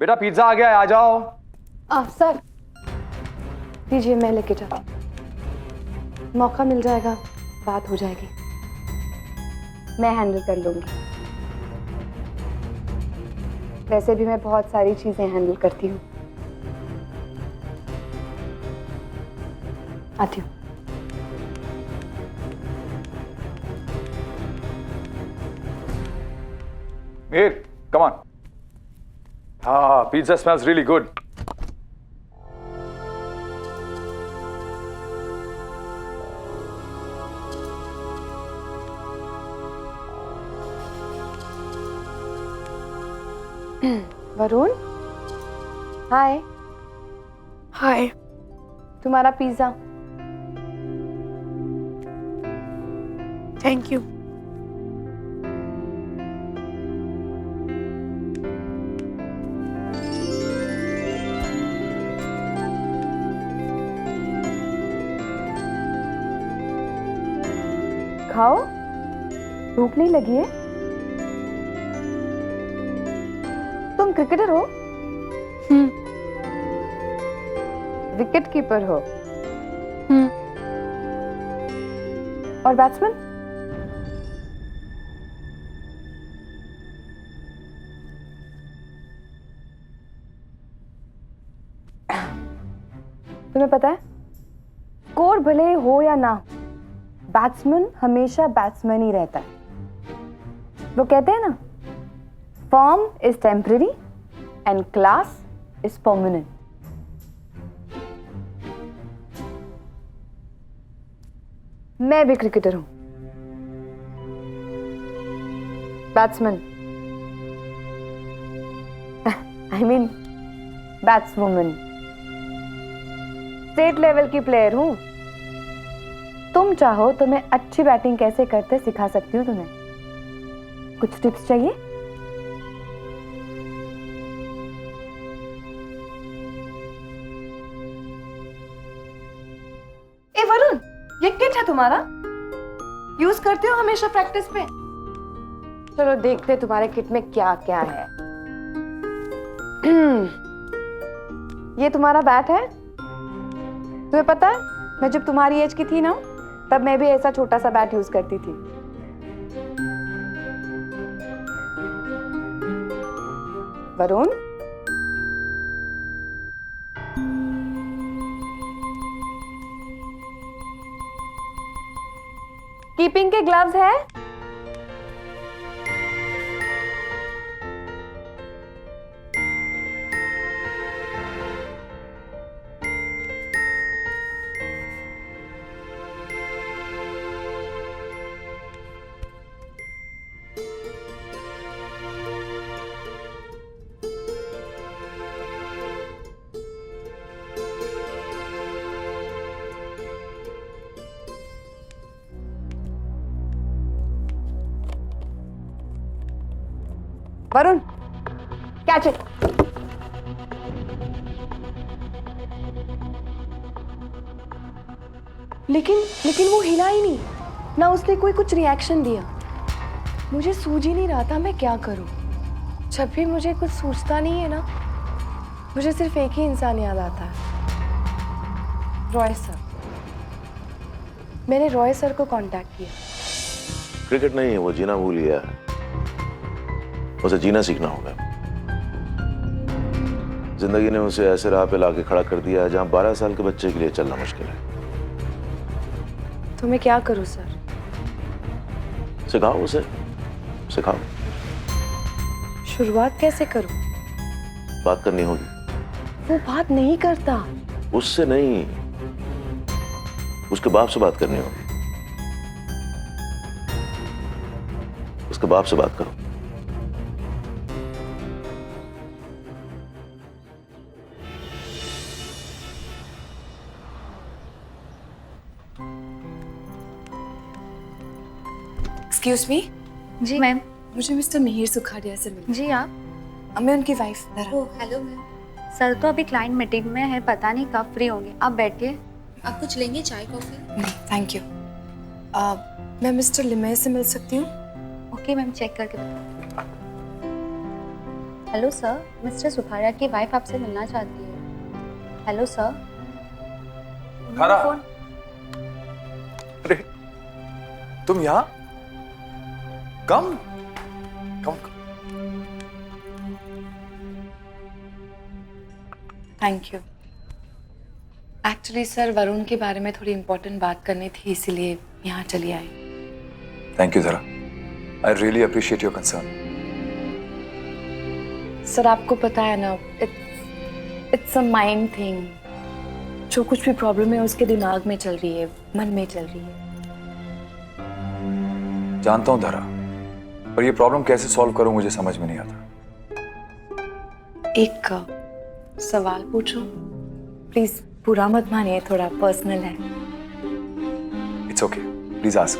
बेटा पिज्जा आ गया है, आ जाओ। सर दीजिए, मैं लेके जाती हूँ। मौका मिल जाएगा, बात हो जाएगी। मैं हैंडल कर लूंगी। वैसे भी मैं बहुत सारी चीजें हैंडल करती हूँ। आती हूँ। Here, come on. Pizza smells really good. Varun, हाय। हाय। तुम्हारा पिज्जा। Thank you. खाओ, भूख नहीं लगी है? तुम क्रिकेटर हो? विकेट कीपर हो? और बैट्समैन? तुम्हें पता है, स्कोर भले हो या ना, बैट्समैन हमेशा बैट्समैन ही रहता है। वो कहते हैं ना, form is temporary and class is permanent. मैं भी क्रिकेटर हूं, batsman, I mean batswoman, state level की प्लेयर हूं। तुम चाहो तो मैं अच्छी बैटिंग कैसे करते सिखा सकती हूँ तुम्हें। कुछ टिप्स चाहिए? ए वरुण, ये किट है तुम्हारा? यूज करते हो हमेशा प्रैक्टिस पे? चलो देखते तुम्हारे किट में क्या क्या है। ये तुम्हारा बैट है। तुम्हें पता है, मैं जब तुम्हारी एज की थी ना, तब मैं भी ऐसा छोटा सा बैट यूज करती थी। वरुण, कीपिंग के ग्लव्स है? Varun, catch it. लेकिन वो हिला ही नहीं ना, उसने कोई कुछ रिएक्शन दिया। मुझे सूझ ही नहीं रहा था मैं क्या करूं। जब भी मुझे कुछ सूझता नहीं है ना, मुझे सिर्फ एक ही इंसान याद आता है, रॉय सर। मैंने रॉय सर को कांटेक्ट किया। क्रिकेट नहीं है, वो जीना भूल गया है। उसे जीना सीखना होगा। जिंदगी ने उसे ऐसे राह पे लाके खड़ा कर दिया है जहां 12 साल के बच्चे के लिए चलना मुश्किल है। तो मैं क्या करूं सर? सिखाओ उसे, सिखाओ। शुरुआत कैसे करूं? बात करनी होगी। वो बात नहीं करता। उससे नहीं, उसके बाप से बात करनी होगी। उसके बाप से बात करो। Excuse me. जी मैम। मुझे मिस्टर मिहिर सुखाड़िया से मिलना। जी आप? मैं उनकी wife. Oh hello ma'am. Sir तो अभी क्लाइंट मीटिंग में है, पता नहीं कब फ्री होंगे। आप बैठिए। आप कुछ लेंगे, चाय कॉफी? नहीं थैंक यू। मैं मिस्टर लिमय से मिल सकती हूँ? ओके मैम, चेक करके बताओ। हेलो सर, मिस्टर सुखाड़िया की वाइफ आपसे मिलना चाहती है। Hello sir. धारा। फोन। अरे तुम यहाँ? Come come. Thank you. Actually sir Varun के बारे में थोड़ी इम्पोर्टेंट बात करनी थी, इसीलिए यहाँ चली आई। थैंक यू धरा, I really appreciate your concern. Sir आपको पता है ना, इट्स अ माइंड थिंग। जो कुछ भी प्रॉब्लम है उसके दिमाग में चल रही है, मन में चल रही है। जानता हूँ धरा, पर ये प्रॉब्लम कैसे सॉल्व करूं मुझे समझ में नहीं आता। एक सवाल पूछूं? प्लीज बुरा मत मानिए, थोड़ा पर्सनल है। It's okay, please ask.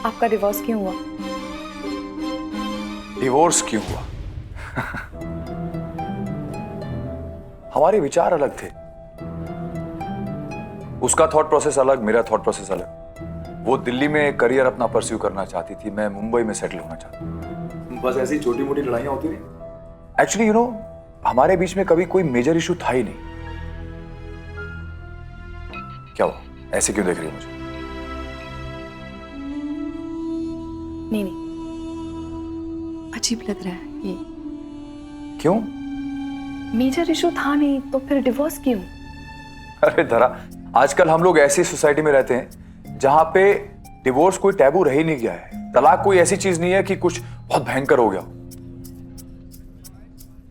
आपका डिवोर्स क्यों हुआ? डिवोर्स क्यों हुआ? हमारे विचार अलग थे। उसका थॉट प्रोसेस अलग, मेरा थॉट प्रोसेस अलग। वो दिल्ली में करियर अपना परस्यू करना चाहती थी, मैं मुंबई में सेटल होना चाहता था। बस ऐसी छोटी मोटी लड़ाइयां होती रही। एक्चुअली हमारे बीच में कभी कोई मेजर इशू था ही नहीं। क्या हुआ, ऐसे क्यों देख रही है मुझे? नहीं, अजीब लग रहा है ये। क्यों? मेजर इशू था नहीं तो फिर डिवोर्स क्यों? अरे धरा, आजकल हम लोग ऐसी सोसाइटी में रहते हैं जहां पे डिवोर्स कोई टैबू रह ही नहीं गया है। तलाक कोई ऐसी चीज नहीं है कि कुछ बहुत भयंकर हो गया।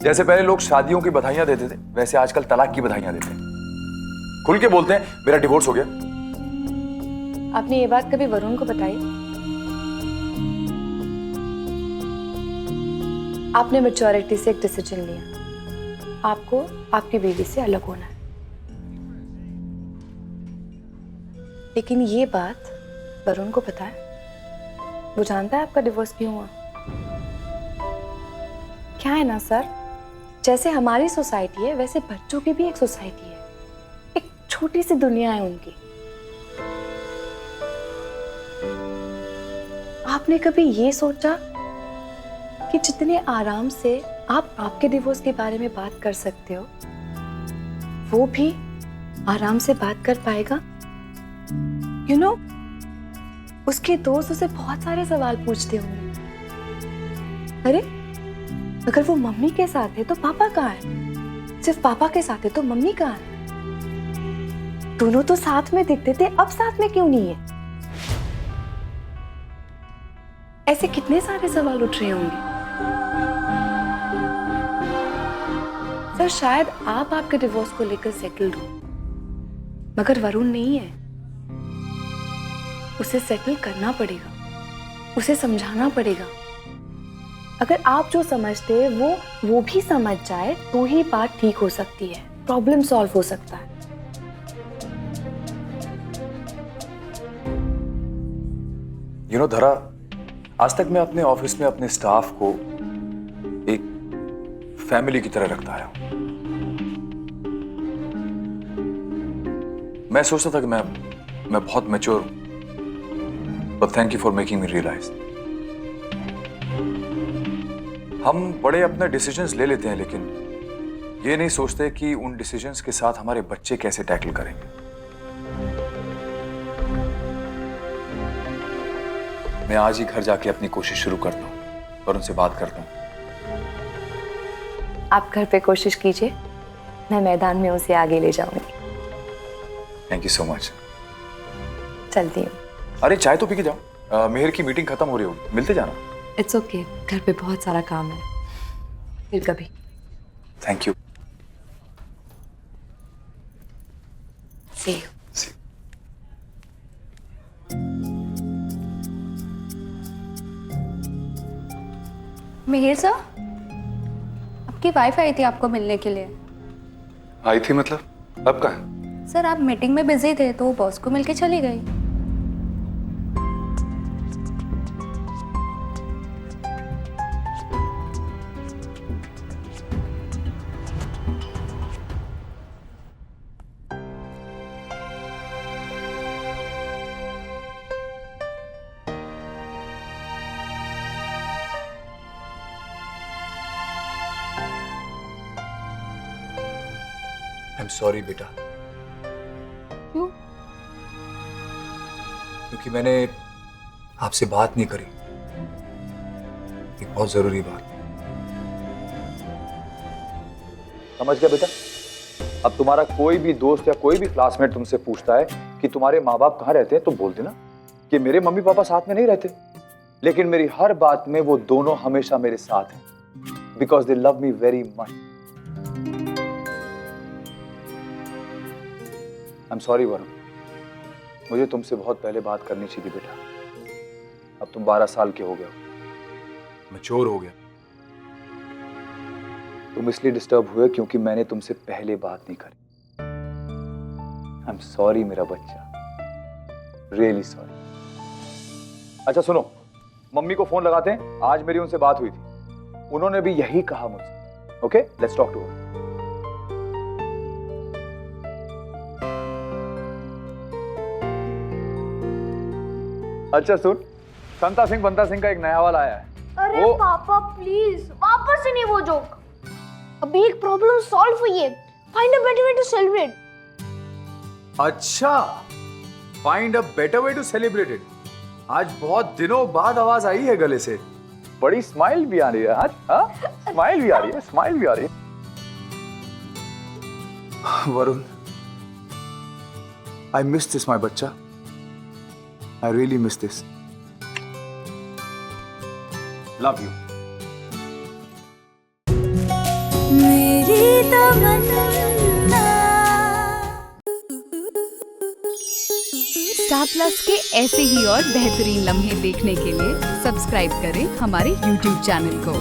जैसे पहले लोग शादियों की बधाइयां देते थे, वैसे आजकल तलाक की बधाइयां देते हैं। खुल के बोलते हैं मेरा डिवोर्स हो गया। आपने ये बात कभी वरुण को बताई? आपने मैच्योरिटी से एक डिसीजन लिया, आपको आपकी बीवी से अलग होना है। लेकिन ये बात वरुण को पता है? वो जानता है आपका डिवोर्स क्यों हुआ? क्या है ना सर, जैसे हमारी सोसाइटी है वैसे बच्चों की भी एक सोसाइटी है, एक छोटी सी दुनिया है उनकी। आपने कभी ये सोचा कि जितने आराम से आप आपके डिवोर्स के बारे में बात कर सकते हो, वो भी आराम से बात कर पाएगा? यू नो, उसके दोस्त उसे बहुत सारे सवाल पूछते होंगे। अरे अगर वो मम्मी के साथ है तो पापा कहाँ है? सिर्फ पापा के साथ है तो मम्मी कहाँ है? दोनों तो साथ में दिखते थे, अब साथ में क्यों नहीं है? ऐसे कितने सारे सवाल उठ रहे होंगे। सर शायद आप आपके डिवोर्स को लेकर सेटल्ड हो, मगर वरुण नहीं है। उसे सेटल करना पड़ेगा, उसे समझाना पड़ेगा। अगर आप जो समझते हैं वो भी समझ जाए तो ही बात ठीक हो सकती है, प्रॉब्लम सॉल्व हो सकता है। धरा, आज तक मैं अपने ऑफिस में अपने स्टाफ को एक फैमिली की तरह रखता आया हूं। मैं सोचता था कि मैं बहुत मैच्योर हूं, but thank you for making me realise. हम बड़े अपने डिसीजंस ले लेते हैं, लेकिन ये नहीं सोचते कि उन डिसीजंस के साथ हमारे बच्चे कैसे टैकल करेंगे। मैं आज ही घर जाके अपनी कोशिश शुरू करता हूं और उनसे बात करता हूं। आप घर पे कोशिश कीजिए, मैं मैदान में उसे आगे ले जाऊंगी। Thank you so much. चलती हूँ। अरे चाय तो पी के जाओ, मेहर की मीटिंग खत्म हो रही होगी, मिलते जाना। इट्स ओके, घर पे बहुत सारा काम है, फिर कभी। Thank you. See you. Mihir sir, आपकी वाइफ आई थी आपको मिलने के लिए। आई थी मतलब? अब कहाँ? सर आप मीटिंग में बिजी थे तो बॉस को मिलके चली गई। आई एम सॉरी बेटा। क्यों? क्योंकि मैंने आपसे बात नहीं करी, एक बहुत जरूरी बात। समझ गया बेटा? अब तुम्हारा कोई भी दोस्त या कोई भी क्लासमेट तुमसे पूछता है कि तुम्हारे माँ बाप कहाँ रहते हैं, तो बोल देना कि मेरे मम्मी पापा साथ में नहीं रहते, लेकिन मेरी हर बात में वो दोनों हमेशा मेरे साथ हैं, because they love me very much. I am sorry Varun, मुझे तुमसे बहुत पहले बात करनी चाहिए बेटा। अब तुम 12 साल के हो गए हो, मैच्योर हो गया। तुम इसलिए डिस्टर्ब हुए क्योंकि मैंने तुमसे पहले बात नहीं करी। आई एम सॉरी मेरा बच्चा, रियली सॉरी। अच्छा सुनो, मम्मी को फोन लगाते हैं, आज मेरी उनसे बात हुई थी, उन्होंने भी यही कहा मुझसे। Okay, let's talk to her. अच्छा सुन, संता सिंह बंता सिंह का एक नया वाला आया है। अरे पापा प्लीज वापस से नहीं वो जोक। अभी एक प्रॉब्लम सॉल्व हुई है। Find a better way to celebrate. अच्छा, find a better way to celebrate it. आज बहुत दिनों बाद आवाज आई है गले से, बड़ी स्माइल भी आ रही है आज। हाँ, स्माइल भी आ रही है, स्माइल भी आ रही है। Varun, I miss this my बच्चा, I really miss this. Love you. मेरी तमन्ना। स्टार प्लस के ऐसे ही और बेहतरीन लम्हे देखने के लिए सब्सक्राइब करें हमारे YouTube चैनल को।